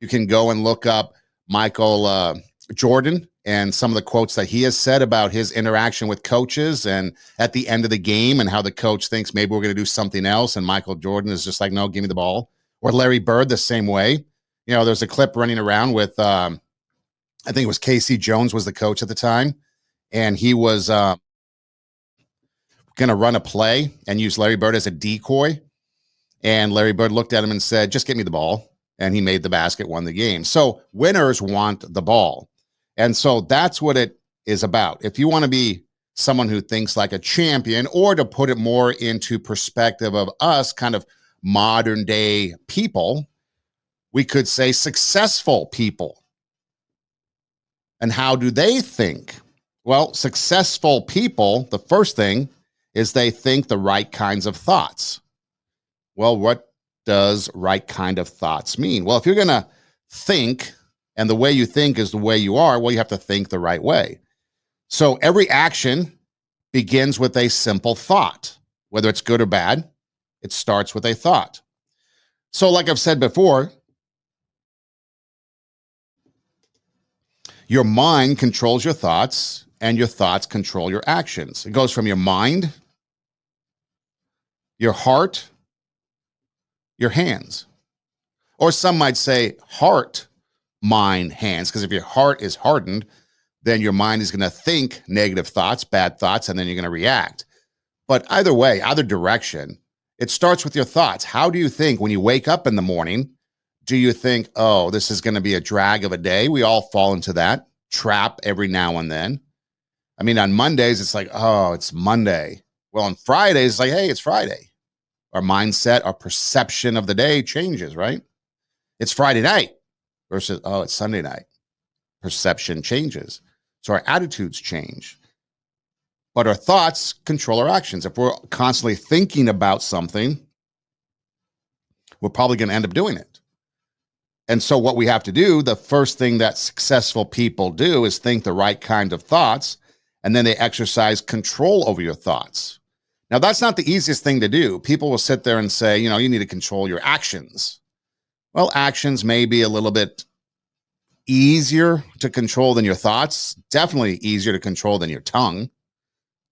You can go and look up Michael Jordan and some of the quotes that he has said about his interaction with coaches and at the end of the game and how the coach thinks maybe we're going to do something else. And Michael Jordan is just like, no, give me the ball. Or Larry Bird the same way. You know, there's a clip running around with, I think it was Casey Jones was the coach at the time. And he was going to run a play and use Larry Bird as a decoy. And Larry Bird looked at him and said, just get me the ball. And he made the basket, won the game. So winners want the ball. And so that's what it is about. If you want to be someone who thinks like a champion, or to put it more into perspective of us kind of modern day people, we could say successful people. And how do they think? Well, successful people, the first thing is they think the right kinds of thoughts. Well, what does right kind of thoughts mean? Well, if you're going to think, and the way you think is the way you are, well, you have to think the right way. So every action begins with a simple thought. Whether it's good or bad, it starts with a thought. So like I've said before, your mind controls your thoughts, and your thoughts control your actions. It goes from your mind, your heart, your hands. Or some might say heart, mind, hands, because if your heart is hardened, then your mind is going to think negative thoughts, bad thoughts, and then you're going to react. But either way, either direction, it starts with your thoughts. How do you think when you wake up in the morning? Do you think, oh, this is going to be a drag of a day? We all fall into that trap every now and then. I mean, on Mondays, it's like, oh, it's Monday. Well, on Fridays, it's like, hey, it's Friday. Our mindset, our perception of the day changes, right? It's Friday night versus, oh, it's Sunday night. Perception changes. So our attitudes change. But our thoughts control our actions. If we're constantly thinking about something, we're probably going to end up doing it. And so what we have to do, the first thing that successful people do is think the right kind of thoughts, and then they exercise control over your thoughts. Now, that's not the easiest thing to do. People will sit there and say, you know, you need to control your actions. Well, actions may be a little bit easier to control than your thoughts. Definitely easier to control than your tongue.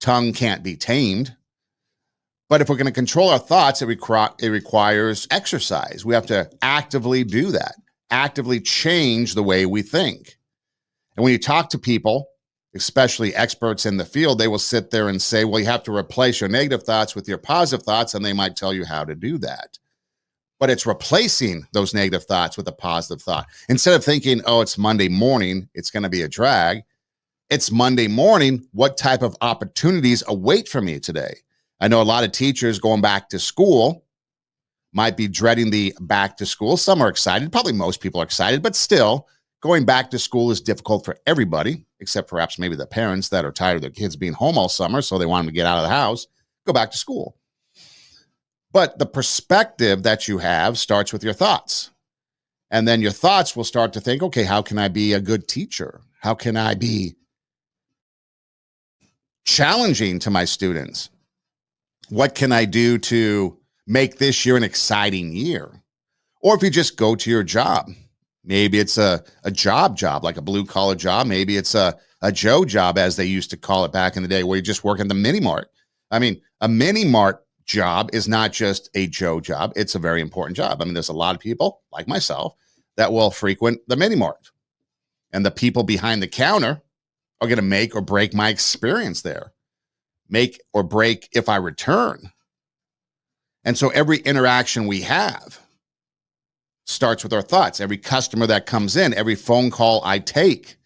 Tongue can't be tamed. But if we're going to control our thoughts, it requires exercise. We have to actively do that, actively change the way we think. And when you talk to people, especially experts in the field, they will sit there and say, well, you have to replace your negative thoughts with your positive thoughts, and they might tell you how to do that. But it's replacing those negative thoughts with a positive thought. Instead of thinking, oh, it's Monday morning, it's going to be a drag. It's Monday morning. What type of opportunities await for me today? I know a lot of teachers going back to school might be dreading the back to school. Some are excited. Probably most people are excited, but still, going back to school is difficult for everybody, except perhaps maybe the parents that are tired of their kids being home all summer, so they want them to get out of the house, go back to school. But the perspective that you have starts with your thoughts. And then your thoughts will start to think, okay, how can I be a good teacher? How can I be challenging to my students? What can I do to make this year an exciting year? Or if you just go to your job, maybe it's a job, like a blue collar job. Maybe it's a Joe job, as they used to call it back in the day, where you just work in the mini mart. I mean, a mini mart job is not just a Joe job. It's a very important job. I mean, there's a lot of people like myself that will frequent the mini mart, and the people behind the counter are going to make or break my experience there, make or break if I return. And so every interaction we have starts with our thoughts. Every customer that comes in, every phone call I take,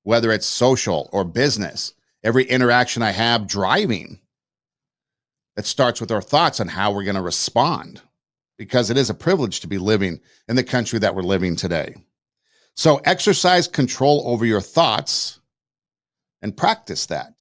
whether it's social or business, every interaction I have driving, it starts with our thoughts on how we're going to respond, because it is a privilege to be living in the country that we're living today. So exercise control over your thoughts and practice that.